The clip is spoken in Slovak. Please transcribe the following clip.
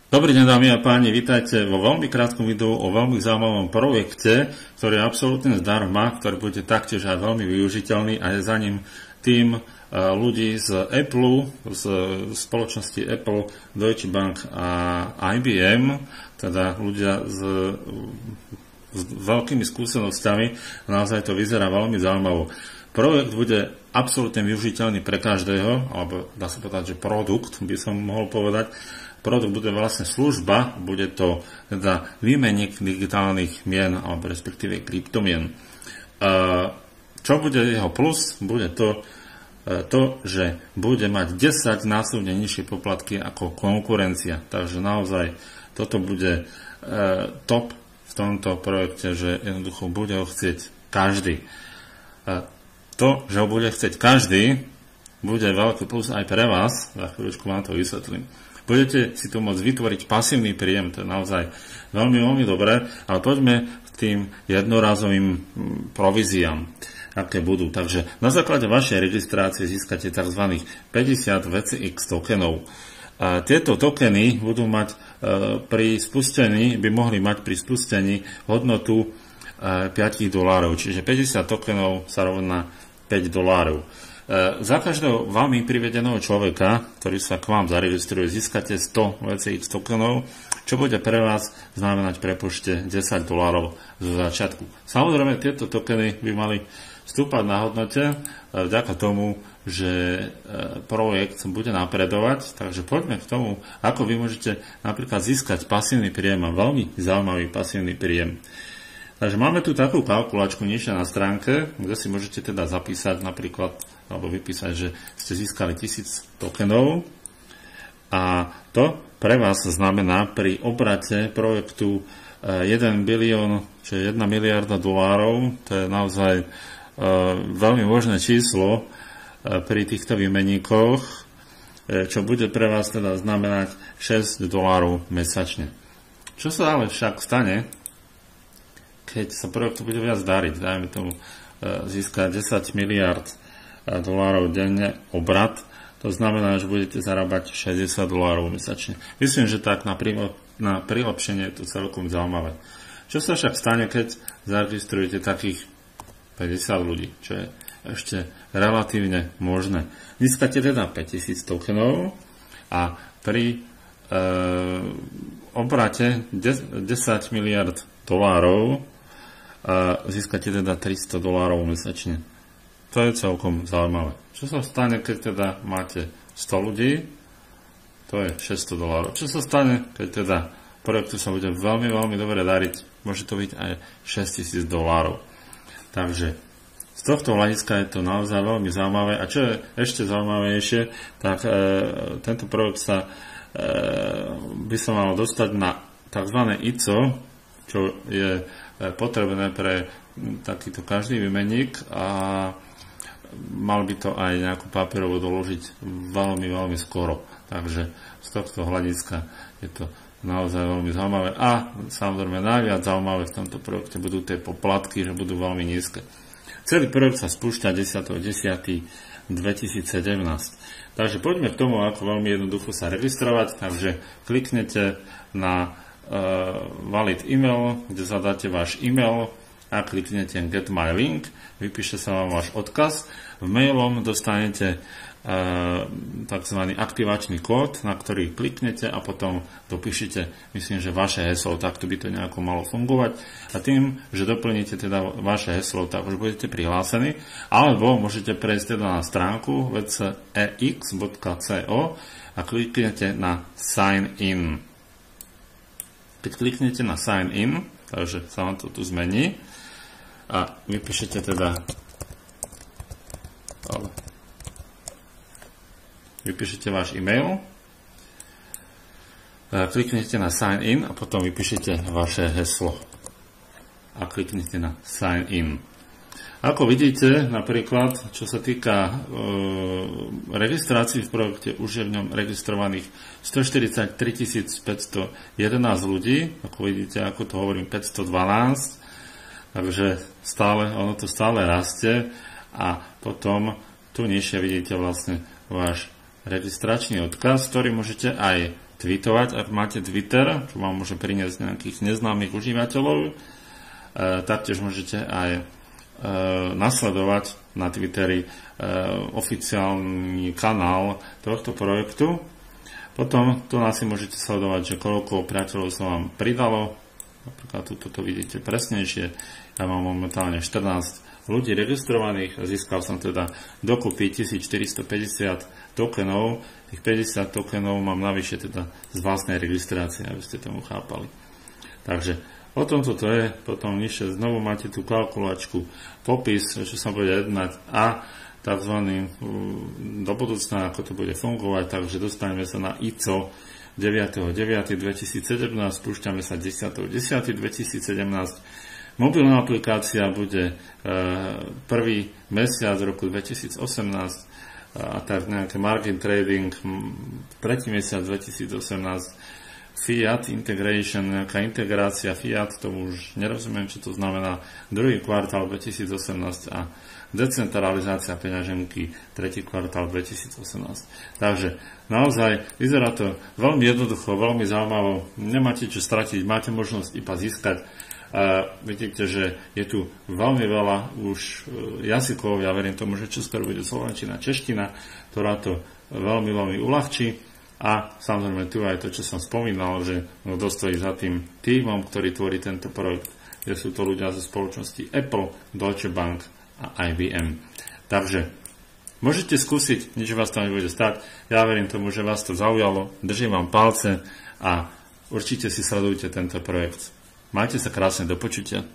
Dobrý deň, dámy a páni, vítajte vo veľmi krátkom videu o veľmi zaujímavom projekte, ktorý je absolútne zdarma, ktorý bude taktiež aj veľmi využiteľný a je za ním tým ľudí z Apple, z spoločnosti Apple, Deutsche Bank a IBM, teda ľudia s veľkými skúsenosťami. Naozaj to vyzerá veľmi zaujímavo. Projekt bude absolútne využiteľný pre každého, alebo dá sa povedať, že produkt, by som mohol povedať. Produkt bude vlastne služba, bude to teda výmenník digitálnych mien, alebo respektíve kryptomien. Čo bude jeho plus? Bude to, že bude mať 10-násobne nižšie poplatky ako konkurencia. Takže naozaj toto bude top v tomto projekte, že jednoducho bude ho chcieť každý. To, že ho bude chcieť každý, bude veľký plus aj pre vás. Za chvíľučku vám to vysvetlím. Budete si tu môcť vytvoriť pasívny príjem, to je naozaj veľmi, veľmi dobré, ale poďme k tým jednorazovým províziám, aké budú. Takže na základe vašej registrácie získate tzv. 50 VCX tokenov. A tieto tokeny budú mať pri spustení, by mohli mať pri spustení hodnotu $5, čiže 50 tokenov sa rovná $5. Za každého vami privedeného človeka, ktorý sa k vám zaregistruje, získate 100 VCX tokenov, čo bude pre vás znamenať prepočte $10 zo začiatku. Samozrejme, tieto tokeny by mali vstúpať na hodnote vďaka tomu, že projekt bude napredovať. Takže poďme k tomu, ako vy môžete napríklad získať pasívny príjem a veľmi zaujímavý pasívny príjem. Takže máme tu takú kalkulačku nižšie na stránke, kde si môžete teda zapísať napríklad, alebo vypísať, že ste získali 1000 tokenov a to pre vás znamená pri obrate projektu 1 bilión, čo je $1 miliarda, to je naozaj veľmi možné číslo pri týchto výmenníkoch, čo bude pre vás teda znamenať $6 mesačne. Čo sa ale však stane, keď sa projektu bude viac dariť, dajme tomu získať 10 miliard dolárov denne obrat, to znamená, že budete zarábať $60 mesačne. Myslím, že tak na prilepšenie je to celkom zaujímavé. Čo sa však stane, keď zaregistrujete takých 50 ľudí, čo je ešte relatívne možné? Získate teda 5000 tokenov a pri obrate 10 miliard dolárov získate teda $300 mesačne. To je celkom zaujímavé. Čo sa stane, keď teda máte 100 ľudí? To je $600. Čo sa stane, keď teda projektu sa bude veľmi, veľmi dobre dariť? Môže to byť aj $6000. Takže z tohto hľadiska je to naozaj veľmi zaujímavé. A čo je ešte zaujímavejšie, tak tento projekt sa by sa mal dostať na tzv. ICO, čo je potrebné pre takýto každý výmenník a mal by to aj nejakú papierovo doložiť veľmi, veľmi skoro. Takže z tohto hľadiska je to naozaj veľmi zaujímavé a samozrejme najviac zaujímavé v tomto projekte budú tie poplatky, že budú veľmi nízke. Celý projekt sa spúšťa 10.10.2017. Takže poďme k tomu, ako veľmi jednoducho sa registrovať. Takže kliknete na valid email, kde zadáte váš email a kliknete Get My Link, vypíše sa vám váš odkaz. V mailom dostanete tzv. Aktivačný kód, na ktorý kliknete a potom dopíšete, myslím, že vaše heslo, takto by to nejako malo fungovať. A tým, že doplníte teda vaše heslo, tak už budete prihlásení, alebo môžete prejsť teda na stránku www.ex.co a kliknete na Sign In. Keď kliknete na Sign In, takže sa vám to tu zmení a vypíšete teda vypíšete váš e-mail, kliknete na Sign In a potom vypíšete vaše heslo a kliknete na Sign In. Ako vidíte, napríklad, čo sa týka registrácií v projekte, už je v ňom registrovaných 143 511 ľudí, ako vidíte, ako to hovorím, 512, takže ono to stále rastie a potom tu nižšie vidíte vlastne váš registračný odkaz, ktorý môžete aj tweetovať, ak máte Twitter, čo vám môže priniesť nejakých neznámych užívateľov. Taktiež môžete aj nasledovať na Twitteri oficiálny kanál tohto projektu. Potom tu nás si môžete sledovať, že koľko priateľov sa vám pridalo. Napríklad toto vidíte presnejšie. Ja mám momentálne 14 ľudí registrovaných. Získal som teda dokopy 1450 tokenov. Tých 50 tokenov mám navyše teda z vlastnej registrácie, aby ste tomu chápali. Takže o tom toto je. Potom nižšie znovu máte tú kalkulačku, popis, čo sa bude jednať a tzv. Do budúcna, ako to bude fungovať. Takže dostaneme sa na ICO 9.9.2017, spúšťame sa 10.10.2017. Mobilná aplikácia bude prvý mesiac roku 2018 a tak nejaký margin trading tretí mesiac 2018. Fiat integration, nejaká integrácia Fiat, tomu už nerozumiem, čo to znamená, druhý kvartál 2018 a decentralizácia peňaženky tretí kvartál 2018. Takže naozaj vyzerá to veľmi jednoducho, veľmi zaujímavo, nemáte čo stratiť, máte možnosť iba získať. Vidíte, že je tu veľmi veľa už jazykov, ja verím tomu, že čoskoro bude slovenčina, čeština, ktorá to veľmi, veľmi uľahčí. A samozrejme tu aj to, čo som spomínal, že kto stojí za tým tímom, ktorý tvorí tento projekt, že sú to ľudia zo spoločnosti Apple, Deutsche Bank a IBM. Takže môžete skúsiť, nič vás tam nebude stať. Ja verím tomu, že vás to zaujalo, držím vám palce a určite si sledujte tento projekt. Majte sa krásne, do počutia.